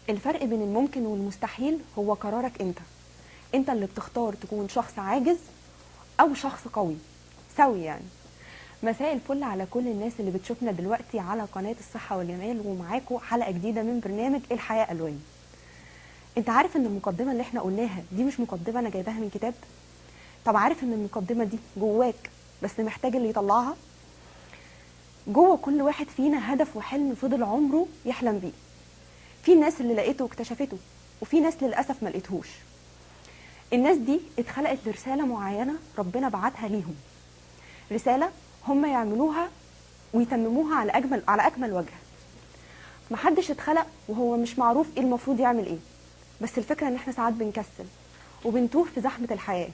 الفرق بين الممكن والمستحيل هو قرارك انت اللي بتختار تكون شخص عاجز او شخص قوي سوي يعني. مساء الفل على كل الناس اللي بتشوفنا دلوقتي على قناة الصحة والجمال، ومعاكم حلقة جديدة من برنامج الحياة ألوان. انت عارف ان المقدمة اللي احنا قلناها دي مش مقدمة انا جايباها من كتاب؟ طب عارف ان المقدمة دي جواك بس محتاج اللي يطلعها؟ جوه كل واحد فينا هدف وحلم فضل عمره يحلم بيه. في ناس اللي لقيته واكتشفته، وفي ناس للأسف ما لقيتهوش. الناس دي اتخلقت لرسالة معينة ربنا بعتها ليهم، رسالة هم يعملوها ويتمموها على أكمل وجه. محدش اتخلق وهو مش معروف ايه المفروض يعمل ايه، بس الفكرة ان احنا ساعات بنكسل وبنتوه في زحمة الحياة.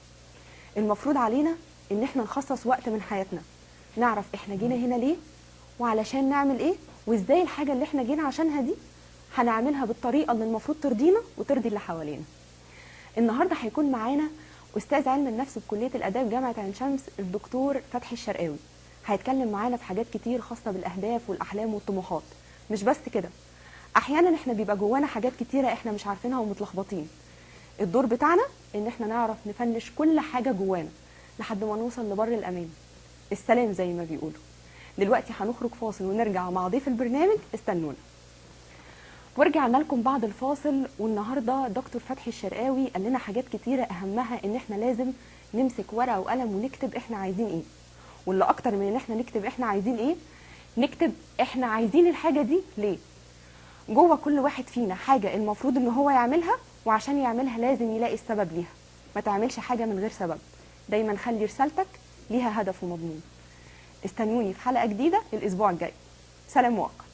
المفروض علينا ان احنا نخصص وقت من حياتنا نعرف احنا جينا هنا ليه وعلشان نعمل ايه، وازاي الحاجة اللي احنا جينا عشانها دي هنعملها بالطريقة اللي المفروض ترضينا وترضي اللي حوالينا. النهاردة هيكون معانا أستاذ علم النفس بكلية الآداب جامعة عين شمس الدكتور فتحي الشرقاوي. هيتكلم معانا في حاجات كتير خاصة بالأهداف والأحلام والطموحات. مش بس كده، أحيانا احنا بيبقى جوانا حاجات كتيرة احنا مش عارفينها ومتلخبطين. الدور بتاعنا ان احنا نعرف نفنش كل حاجة جوانا لحد ما نوصل لبر الأمان، السلام زي ما بيقولوا. دلوقتي هنخرج فاصل ونرجع مع ضيف البرنامج، استنونا. ورجعنا لكم بعد الفاصل، والنهارده دكتور فتحي الشرقاوي قال لنا حاجات كتيره اهمها ان احنا لازم نمسك ورقه وقلم ونكتب احنا عايزين ايه، واللي اكتر من ان احنا نكتب احنا عايزين ايه، نكتب احنا عايزين الحاجه دي ليه. جوه كل واحد فينا حاجه المفروض ان هو يعملها، وعشان يعملها لازم يلاقي السبب ليها. ما تعملش حاجه من غير سبب، دايما خلي رسالتك ليها هدف ومضمون. استنوني في حلقه جديده الاسبوع الجاي. سلام مؤقت.